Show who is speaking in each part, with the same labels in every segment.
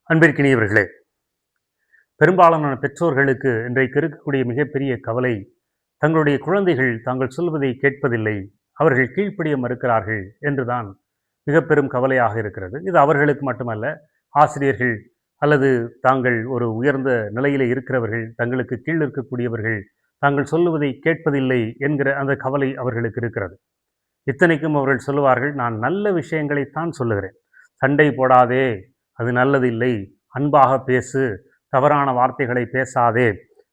Speaker 1: அன்பிற்கினியவர்களே, பெரும்பாலான பெற்றோர்களுக்கு இன்றைக்கு இருக்கக்கூடிய மிகப்பெரிய கவலை, தங்களுடைய குழந்தைகள் தாங்கள் சொல்வதை கேட்பதில்லை, அவர்கள் கீழ்ப்படிய மறுக்கிறார்கள் என்றுதான் மிக பெரும் கவலையாக இருக்கிறது. இது அவர்களுக்கு மட்டுமல்ல, ஆசிரியர்கள் அல்லது தாங்கள் ஒரு உயர்ந்த நிலையிலே இருக்கிறவர்கள், தங்களுக்கு கீழ் இருக்கக்கூடியவர்கள் தாங்கள் சொல்லுவதை கேட்பதில்லை என்கிற அந்த கவலை அவர்களுக்கு இருக்கிறது. இத்தனைக்கும் அவர்கள் சொல்லுவார்கள், நான் நல்ல விஷயங்களைத்தான் சொல்லுகிறேன், சண்டை போடாதே, அது நல்லதில்லை, அன்பாக பேசு, தவறான வார்த்தைகளை பேசாதே,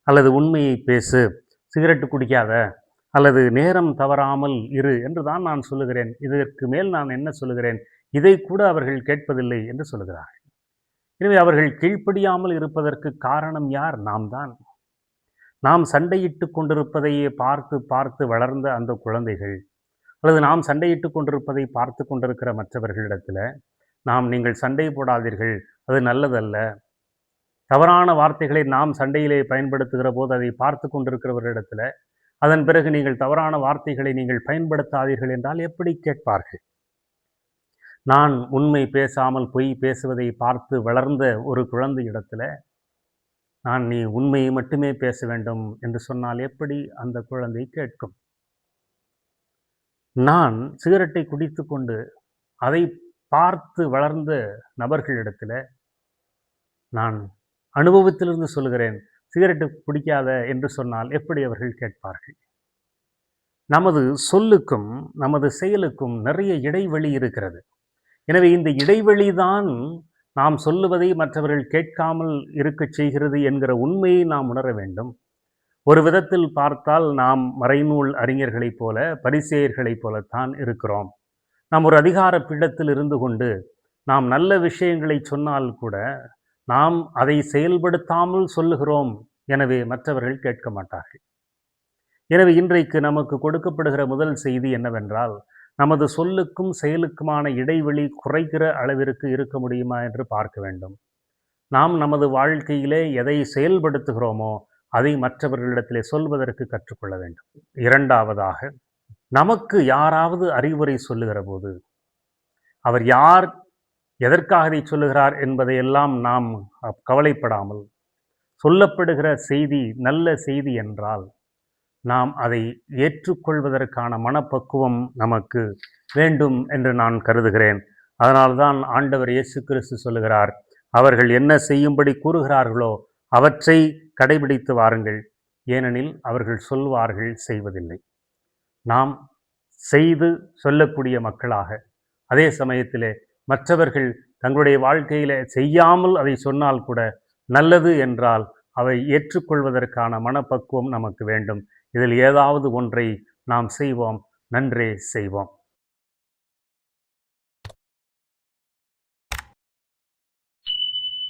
Speaker 1: அல்லது உண்மையை பேசு, சிகரெட்டு குடிக்காத, அல்லது நேரம் தவறாமல் இரு என்று தான் நான் சொல்லுகிறேன், இதற்கு மேல் நான் என்ன சொல்லுகிறேன், இதை கூட அவர்கள் கேட்பதில்லை என்று சொல்லுகிறார்கள். எனவே அவர்கள் கீழ்ப்படியாமல் இருப்பதற்கு காரணம் யார்? நாம் தான். நாம் சண்டையிட்டு கொண்டிருப்பதையே பார்த்து பார்த்து வளர்ந்த அந்த குழந்தைகள், அல்லது நாம் சண்டையிட்டு கொண்டிருப்பதை பார்த்து கொண்டிருக்கிற மற்றவர்களிடத்தில் நீங்கள் சண்டை போடாதீர்கள், அது நல்லதல்ல, தவறான வார்த்தைகளை நாம் சண்டையிலே பயன்படுத்துகிற போது அதை பார்த்து கொண்டிருக்கிறவர்களிடத்தில் அதன் பிறகு நீங்கள் தவறான வார்த்தைகளை நீங்கள் பயன்படுத்தாதீர்கள் என்றால் எப்படி கேட்பார்கள்? நான் உண்மை பேசாமல் பொய் பேசுவதை பார்த்து வளர்ந்த ஒரு குழந்தை இடத்துல நீ உண்மையை மட்டுமே பேச வேண்டும் என்று சொன்னால் எப்படி அந்த குழந்தை கேட்கும்? நான் சிகரெட்டை குடித்து கொண்டு அதை பார்த்து வளர்ந்த நபர்களிடத்தில் நான் அனுபவத்திலிருந்து சொல்லுகிறேன், சிகரெட்டு பிடிக்காத என்று சொன்னால் எப்படி அவர்கள் கேட்பார்கள்? நமது சொல்லுக்கும் நமது செயலுக்கும் நிறைய இடைவெளி இருக்கிறது. எனவே இந்த இடைவெளி தான் நாம் சொல்லுவதை மற்றவர்கள் கேட்காமல் இருக்கச் செய்கிறது என்கிற உண்மையை நாம் உணர வேண்டும். ஒரு விதத்தில் பார்த்தால் நாம் மறைநூல் அறிஞர்களைப் போல, பரிசேயர்களைப் போலத்தான் இருக்கிறோம். நாம் ஒரு அதிகார பீடத்தில் இருந்து கொண்டு நாம் நல்ல விஷயங்களை சொன்னால் கூட நாம் அதை செயல்படுத்தாமல் சொல்லுகிறோம், எனவே மற்றவர்கள் கேட்க மாட்டார்கள். எனவே இன்றைக்கு நமக்கு கொடுக்கப்படுகிற முதல் செய்தி என்னவென்றால், நமது சொல்லுக்கும் செயலுக்குமான இடைவெளி குறைகிற அளவிற்கு இருக்க முடியுமா என்று பார்க்க வேண்டும். நாம் நமது வாழ்க்கையிலே எதை செயல்படுத்துகிறோமோ அதை மற்றவர்களிடத்திலே சொல்வதற்கு கற்றுக்கொள்ள வேண்டும். இரண்டாவதாக, நமக்கு யாராவது அறிவுரை சொல்லுகிற போது அவர் யார், எதற்காக இதை சொல்லுகிறார் என்பதையெல்லாம் நாம் கவலைப்படாமல், சொல்லப்படுகிற செய்தி நல்ல செய்தி என்றால் நாம் அதை ஏற்றுக்கொள்வதற்கான மனப்பக்குவம் நமக்கு வேண்டும் என்று நான் கருதுகிறேன். அதனால்தான் ஆண்டவர் இயேசு கிறிஸ்து சொல்லுகிறார், அவர்கள் என்ன செய்யும்படி கூறுகிறார்களோ அவற்றை கடைபிடித்து வாருங்கள், ஏனெனில் அவர்கள் சொல்வார்கள், செய்வதில்லை. நாம் செய்து சொல்லக்கூடிய மக்களாக, அதே சமயத்திலே மற்றவர்கள் தங்களுடைய வாழ்க்கையில் செய்யாமல் அதை சொன்னால் கூட நல்லது என்றால் அவை ஏற்றுக்கொள்வதற்கான மனப்பக்குவம் நமக்கு வேண்டும். இதில் ஏதாவது ஒன்றை நாம் செய்வோம், நன்றே செய்வோம்.